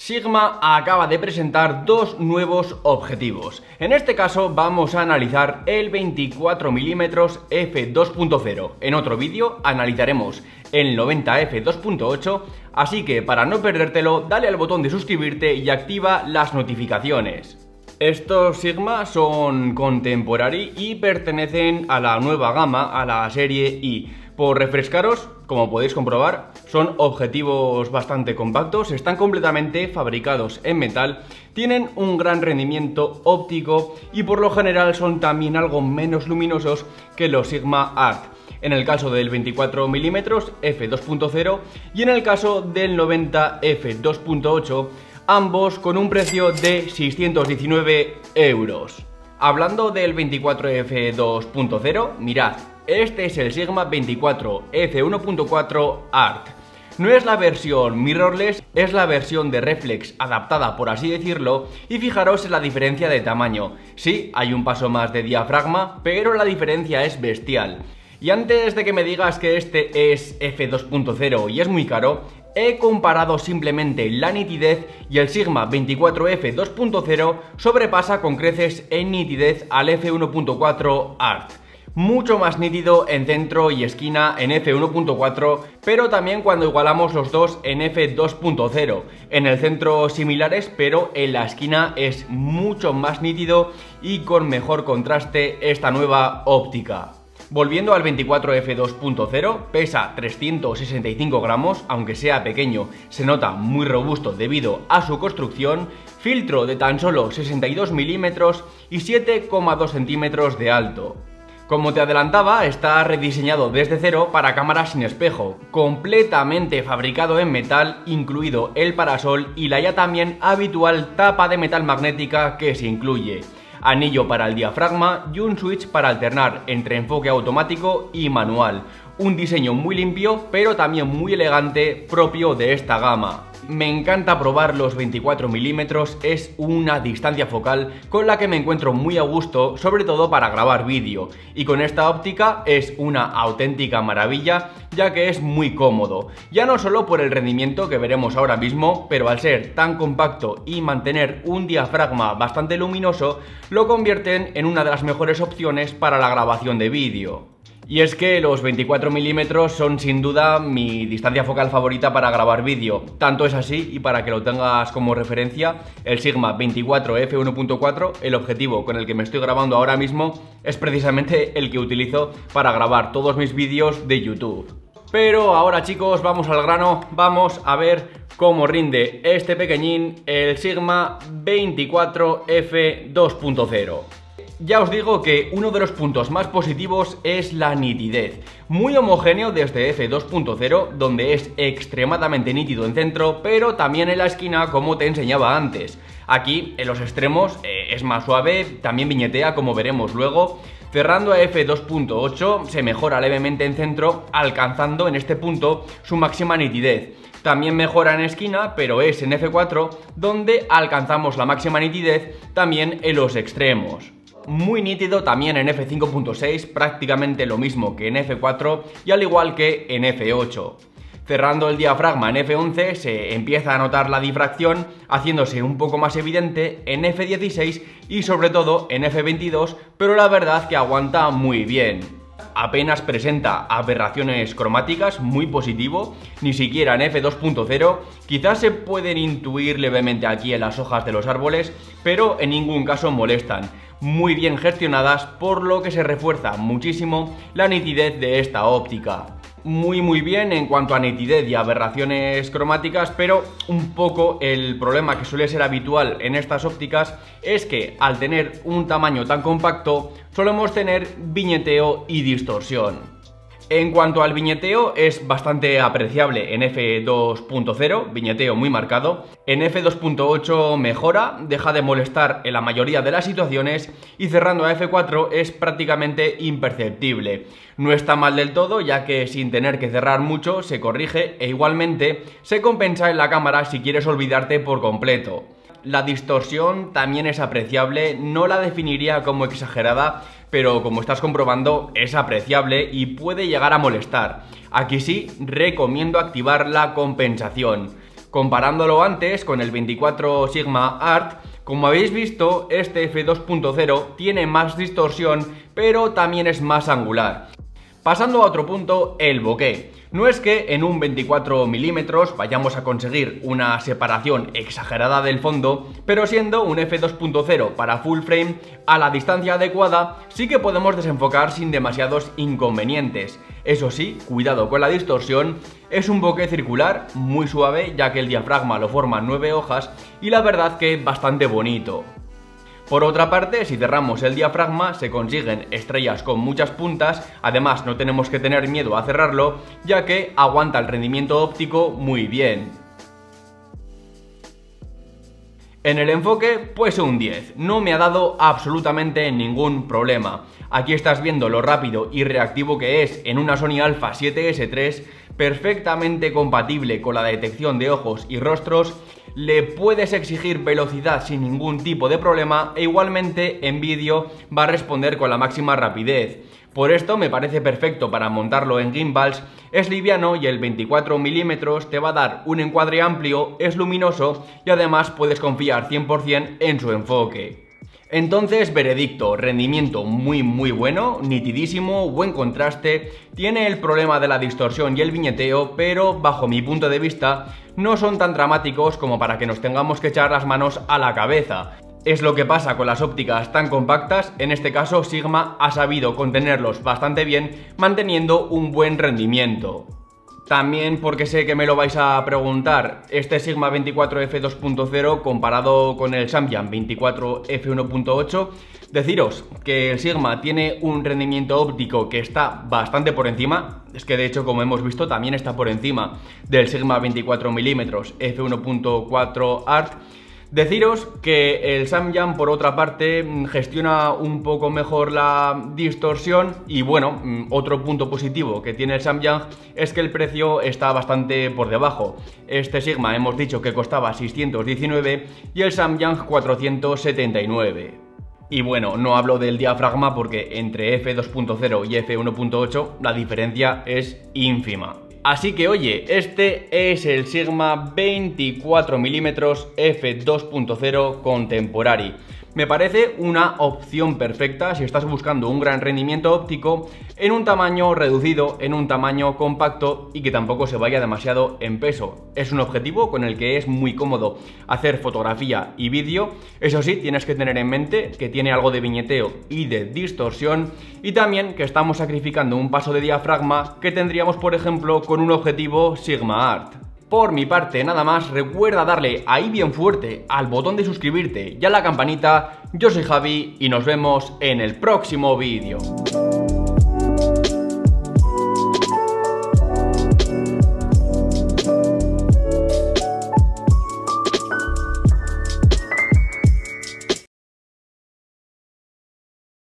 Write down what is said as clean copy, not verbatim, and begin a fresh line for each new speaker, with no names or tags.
Sigma acaba de presentar dos nuevos objetivos. En este caso vamos a analizar el 24mm f2.0. En otro vídeo analizaremos el 90 f2.8, así que para no perdértelo, dale al botón de suscribirte y activa las notificaciones. Estos Sigma son contemporary y pertenecen a la nueva gama, a la serie I. Por refrescaros, como podéis comprobar, son objetivos bastante compactos, están completamente fabricados en metal, tienen un gran rendimiento óptico y por lo general son también algo menos luminosos que los Sigma Art. En el caso del 24mm f2.0 y en el caso del 90 f2.8, ambos con un precio de 619 euros. Hablando del 24f2.0, mirad, este es el Sigma 24 f1.4 Art. No es la versión mirrorless, es la versión de reflex adaptada, por así decirlo, y fijaros en la diferencia de tamaño. Sí, hay un paso más de diafragma, pero la diferencia es bestial. Y antes de que me digas que este es f2.0 y es muy caro, he comparado simplemente la nitidez y el Sigma 24F 2.0 sobrepasa con creces en nitidez al F1.4 Art. Mucho más nítido en centro y esquina en F1.4, pero también cuando igualamos los dos en F2.0. En el centro similares, pero en la esquina es mucho más nítido y con mejor contraste esta nueva óptica. Volviendo al 24F2.0, pesa 365 gramos, aunque sea pequeño, se nota muy robusto debido a su construcción, filtro de tan solo 62 milímetros y 7,2 centímetros de alto. Como te adelantaba, está rediseñado desde cero para cámaras sin espejo, completamente fabricado en metal, incluido el parasol y la ya también habitual tapa de metal magnética que se incluye. Anillo para el diafragma y un switch para alternar entre enfoque automático y manual. Un diseño muy limpio, pero también muy elegante, propio de esta gama. Me encanta probar los 24mm, es una distancia focal con la que me encuentro muy a gusto, sobre todo para grabar vídeo. Y con esta óptica es una auténtica maravilla, ya que es muy cómodo. Ya no solo por el rendimiento que veremos ahora mismo, pero al ser tan compacto y mantener un diafragma bastante luminoso, lo convierten en una de las mejores opciones para la grabación de vídeo. Y es que los 24mm son sin duda mi distancia focal favorita para grabar vídeo. Tanto es así, y para que lo tengas como referencia, el Sigma 24 f1.4, el objetivo con el que me estoy grabando ahora mismo, es precisamente el que utilizo para grabar todos mis vídeos de YouTube. Pero ahora, chicos, vamos al grano, vamos a ver cómo rinde este pequeñín, el Sigma 24 f2.0. Ya os digo que uno de los puntos más positivos es la nitidez. Muy homogéneo desde f2.0, donde es extremadamente nítido en centro, pero también en la esquina, como te enseñaba antes. Aquí, en los extremos, es más suave, también viñetea, como veremos luego. Cerrando a f2.8 se mejora levemente en centro, alcanzando en este punto su máxima nitidez. También mejora en esquina, pero es en f4 donde alcanzamos la máxima nitidez también en los extremos. Muy nítido también en f5.6, prácticamente lo mismo que en f4 y al igual que en f8. Cerrando el diafragma en f11 se empieza a notar la difracción, haciéndose un poco más evidente en f16 y sobre todo en f22, pero la verdad que aguanta muy bien. Apenas presenta aberraciones cromáticas, muy positivo, ni siquiera en f2.0, quizás se pueden intuir levemente aquí en las hojas de los árboles, pero en ningún caso molestan. Muy bien gestionadas, por lo que se refuerza muchísimo la nitidez de esta óptica. Muy bien en cuanto a nitidez y aberraciones cromáticas, pero un poco el problema que suele ser habitual en estas ópticas es que al tener un tamaño tan compacto solemos tener viñeteo y distorsión. En cuanto al viñeteo, es bastante apreciable en f2.0, viñeteo muy marcado. En f2.8 mejora, deja de molestar en la mayoría de las situaciones y cerrando a f4 es prácticamente imperceptible. No está mal del todo, ya que sin tener que cerrar mucho se corrige e igualmente se compensa en la cámara si quieres olvidarte por completo. La distorsión también es apreciable, no la definiría como exagerada, pero como estás comprobando es apreciable y puede llegar a molestar. Aquí sí recomiendo activar la compensación. Comparándolo antes con el 24 Sigma Art, como habéis visto, este f2.0 tiene más distorsión, pero también es más angular. Pasando a otro punto, el bokeh. No es que en un 24 mm vayamos a conseguir una separación exagerada del fondo, pero siendo un f2.0 para full frame, a la distancia adecuada, sí que podemos desenfocar sin demasiados inconvenientes. Eso sí, cuidado con la distorsión, es un bokeh circular, muy suave, ya que el diafragma lo forman 9 hojas y la verdad que bastante bonito. Por otra parte, si cerramos el diafragma se consiguen estrellas con muchas puntas, además no tenemos que tener miedo a cerrarlo, ya que aguanta el rendimiento óptico muy bien. En el enfoque, pues un 10, no me ha dado absolutamente ningún problema. Aquí estás viendo lo rápido y reactivo que es en una Sony Alpha 7S3, perfectamente compatible con la detección de ojos y rostros. Le puedes exigir velocidad sin ningún tipo de problema e igualmente en vídeo va a responder con la máxima rapidez. Por esto me parece perfecto para montarlo en gimbals, es liviano y el 24 mm te va a dar un encuadre amplio, es luminoso y además puedes confiar 100% en su enfoque. Entonces, veredicto, rendimiento muy bueno, nitidísimo, buen contraste, tiene el problema de la distorsión y el viñeteo, pero bajo mi punto de vista no son tan dramáticos como para que nos tengamos que echar las manos a la cabeza. Es lo que pasa con las ópticas tan compactas, en este caso Sigma ha sabido contenerlos bastante bien, manteniendo un buen rendimiento. También, porque sé que me lo vais a preguntar, este Sigma 24 f2.0 comparado con el Samyang 24 f1.8, deciros que el Sigma tiene un rendimiento óptico que está bastante por encima, es que de hecho, como hemos visto, también está por encima del Sigma 24 mm f1.4 Art. Deciros que el Samyang, por otra parte, gestiona un poco mejor la distorsión y bueno, otro punto positivo que tiene el Samyang es que el precio está bastante por debajo. Este Sigma hemos dicho que costaba 619 y el Samyang 479. Y bueno, no hablo del diafragma porque entre f2.0 y f1.8 la diferencia es ínfima. Así que oye, este es el Sigma 24 mm f2.0 Contemporary. Me parece una opción perfecta si estás buscando un gran rendimiento óptico en un tamaño reducido, en un tamaño compacto y que tampoco se vaya demasiado en peso. Es un objetivo con el que es muy cómodo hacer fotografía y vídeo. Eso sí, tienes que tener en mente que tiene algo de viñeteo y de distorsión y también que estamos sacrificando un paso de diafragma que tendríamos, por ejemplo, con un objetivo Sigma Art. Por mi parte nada más, recuerda darle ahí bien fuerte al botón de suscribirte y a la campanita. Yo soy Javi y nos vemos en el próximo vídeo.